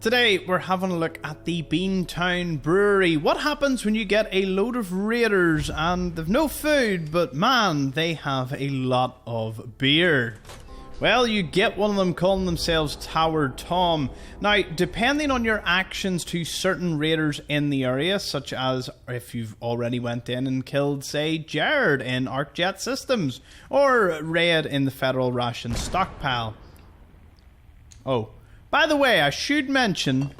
Today we're having a look at the Beantown Brewery. What happens when you get a load of raiders and they've no food, but man, they have a lot of beer? Well, you get one of them calling themselves Tower Tom. Now, depending on your actions to certain raiders in the area, such as if you've already went in and killed, say, Jared in ArcJet Systems, or Red in the Federal Ration Stockpile. Oh, by the way, I should mention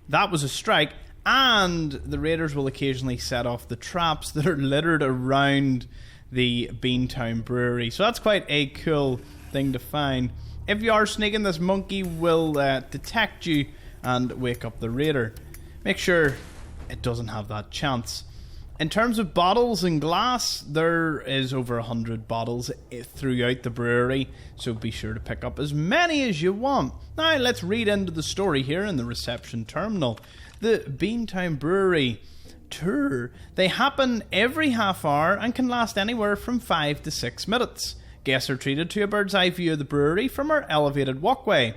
that was a strike, and the raiders will occasionally set off the traps that are littered around the Beantown Brewery. So that's quite a cool thing to find. If you are sneaking, this monkey will detect you and wake up the raider. Make sure it doesn't have that chance. In terms of bottles and glass, there is over 100 bottles throughout the brewery, so be sure to pick up as many as you want. Now let's read into the story here in the reception terminal. The Beantown Brewery tour. They happen every half hour and can last anywhere from 5 to 6 minutes. Guests are treated to a bird's eye view of the brewery from our elevated walkway.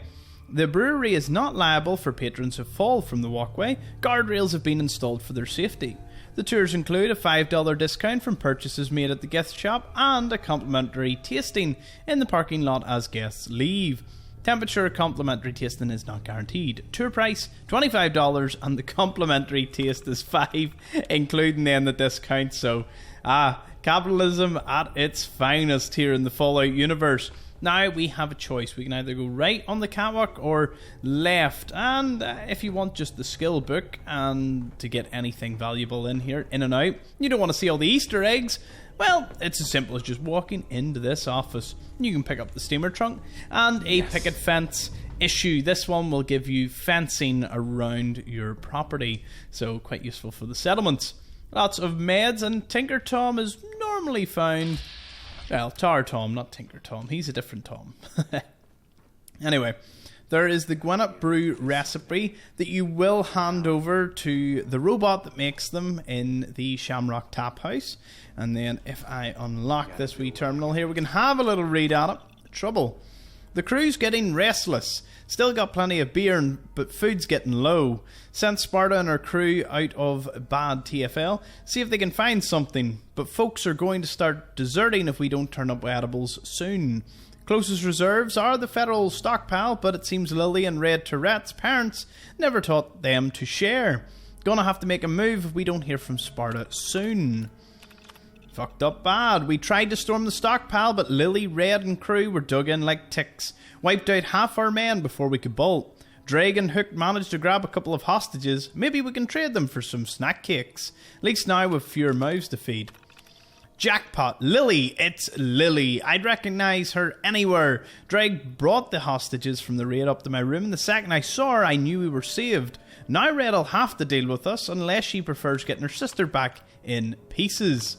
The brewery is not liable for patrons who fall from the walkway. Guardrails have been installed for their safety. The tours include a $5 discount from purchases made at the gift shop and a complimentary tasting in the parking lot as guests leave. Temperature complimentary tasting is not guaranteed. Tour price $25 and the complimentary taste is $5, including then the discount. So, capitalism at its finest here in the Fallout universe. Now we have a choice. We can either go right on the catwalk or left. And if you want just the skill book and to get anything valuable in here, in and out, you don't want to see all the Easter eggs, well, it's as simple as just walking into this office. You can pick up the steamer trunk and a picket fence issue. This one will give you fencing around your property, so quite useful for the settlements. Lots of meds, and Tinker Tom is normally found. Well, Tower Tom, not Tinker Tom. He's a different Tom. Anyway, there is the Gwinnett Brew recipe that you will hand over to the robot that makes them in the Shamrock Tap House. And then if I unlock this wee terminal here, we can have a little read at it. Trouble. The crew's getting restless. Still got plenty of beer, but food's getting low. Sent Sparta and her crew out of bad TFL. See if they can find something. But folks are going to start deserting if we don't turn up edibles soon. Closest reserves are the federal stockpile, but it seems Lily and Lily Tourette's parents never taught them to share. Gonna have to make a move if we don't hear from Sparta soon. Fucked up bad. We tried to storm the stockpile, but Lily, Red and crew were dug in like ticks. Wiped out half our men before we could bolt. Drake and Hook managed to grab a couple of hostages. Maybe we can trade them for some snack cakes. At least now we've fewer mouths to feed. Jackpot. Lily. It's Lily. I'd recognise her anywhere. Drake brought the hostages from the raid up to my room, and the second I saw her, I knew we were saved. Now Red'll have to deal with us unless she prefers getting her sister back in pieces.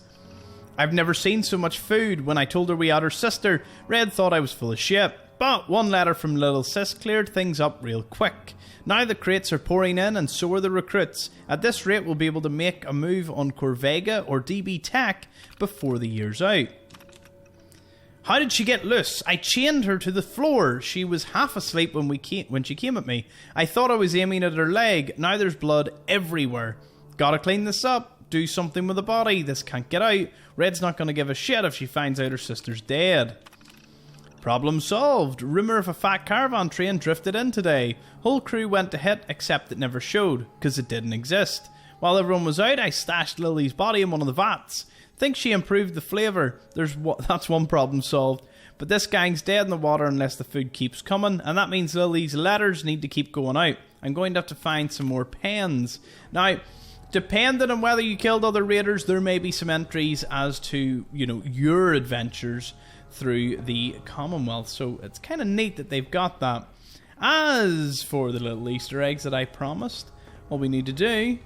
I've never seen so much food. When I told her we had her sister, Red thought I was full of shit. But one letter from Little Sis cleared things up real quick. Now the crates are pouring in and so are the recruits. At this rate we'll be able to make a move on Corvega or DB Tech before the year's out. How did she get loose? I chained her to the floor. She was half asleep when she came at me. I thought I was aiming at her leg. Now there's blood everywhere. Gotta clean this up. Do something with the body. This can't get out. Red's not gonna give a shit if she finds out her sister's dead. Problem solved. Rumour of a fat caravan train drifted in today. Whole crew went to hit, except it never showed, because it didn't exist. While everyone was out, I stashed Lily's body in one of the vats. Think she improved the flavour. That's one problem solved. But this gang's dead in the water unless the food keeps coming, and that means Lily's letters need to keep going out. I'm going to have to find some more pens. Now, depending on whether you killed other raiders, there may be some entries as to, your adventures through the Commonwealth, so it's kind of neat that they've got that. As for the little Easter eggs that I promised, all we need to do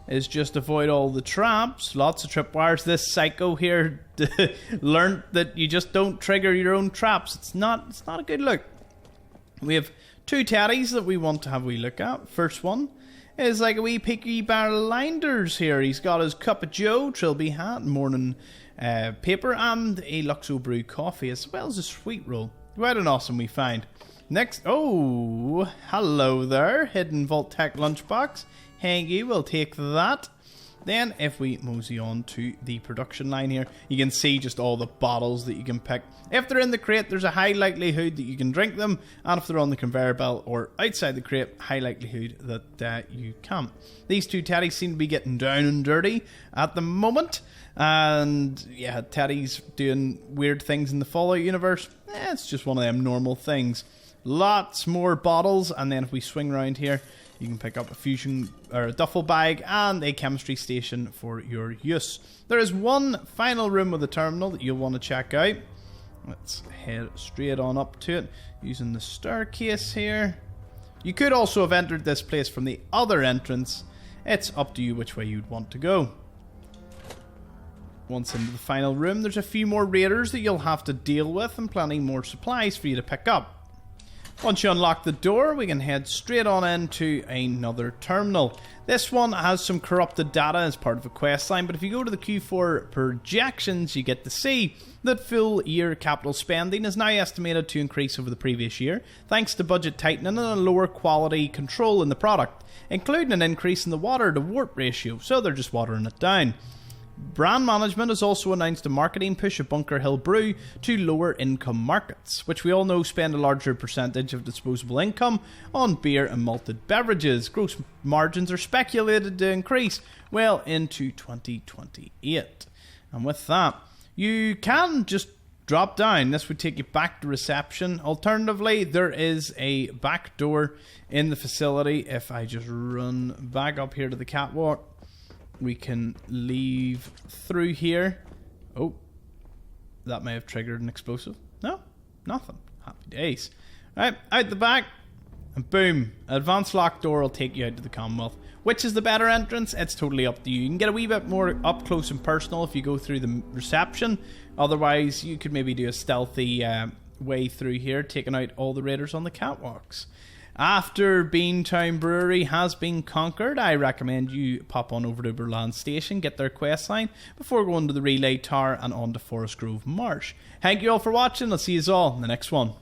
is just avoid all the traps. Lots of tripwires. This psycho here learned that you just don't trigger your own traps. It's not a good look. We have two teddies that we want to have a wee look at. First one is like a wee Peaky Blinders here. He's got his cup of joe, trilby hat, morning paper, and a Luxo Brew coffee, as well as a sweet roll. Quite an awesome we find. Next, oh, hello there, Hidden Vault Tech Lunchbox. Thank you, we'll take that. Then if we mosey on to the production line here, you can see just all the bottles that you can pick. If they're in the crate, there's a high likelihood that you can drink them, and if they're on the conveyor belt or outside the crate, high likelihood that you can't. These two teddies seem to be getting down and dirty at the moment, and yeah, Teddy's doing weird things in the Fallout universe. It's just one of them normal things. Lots more bottles, and then if we swing around here, you can pick up a fusion or a duffel bag and a chemistry station for your use. There is one final room with a terminal that you'll want to check out. Let's head straight on up to it using the staircase here. You could also have entered this place from the other entrance. It's up to you which way you'd want to go. Once into the final room, there's a few more raiders that you'll have to deal with and plenty more supplies for you to pick up. Once you unlock the door, we can head straight on into another terminal. This one has some corrupted data as part of a quest line, but if you go to the Q4 projections, you get to see that full year capital spending is now estimated to increase over the previous year, thanks to budget tightening and a lower quality control in the product, including an increase in the water to warp ratio, so they're just watering it down. Brand management has also announced a marketing push of Bunker Hill Brew to lower income markets, which we all know spend a larger percentage of disposable income on beer and malted beverages. Gross margins are speculated to increase well into 2028. And with that, you can just drop down. This would take you back to reception. Alternatively, there is a back door in the facility. If I just run back up here to the catwalk, we can leave through here. Oh, that may have triggered an explosive. No, nothing. Happy days. Right, out the back, and boom, advanced lock door will take you out to the Commonwealth. Which is the better entrance? It's totally up to you. You can get a wee bit more up close and personal if you go through the reception. Otherwise, you could maybe do a stealthy way through here, taking out all the raiders on the catwalks. After Beantown Brewery has been conquered, I recommend you pop on over to Berland Station, get their quest line, before going to the Relay Tower and on to Forest Grove Marsh. Thank you all for watching. I'll see you all in the next one.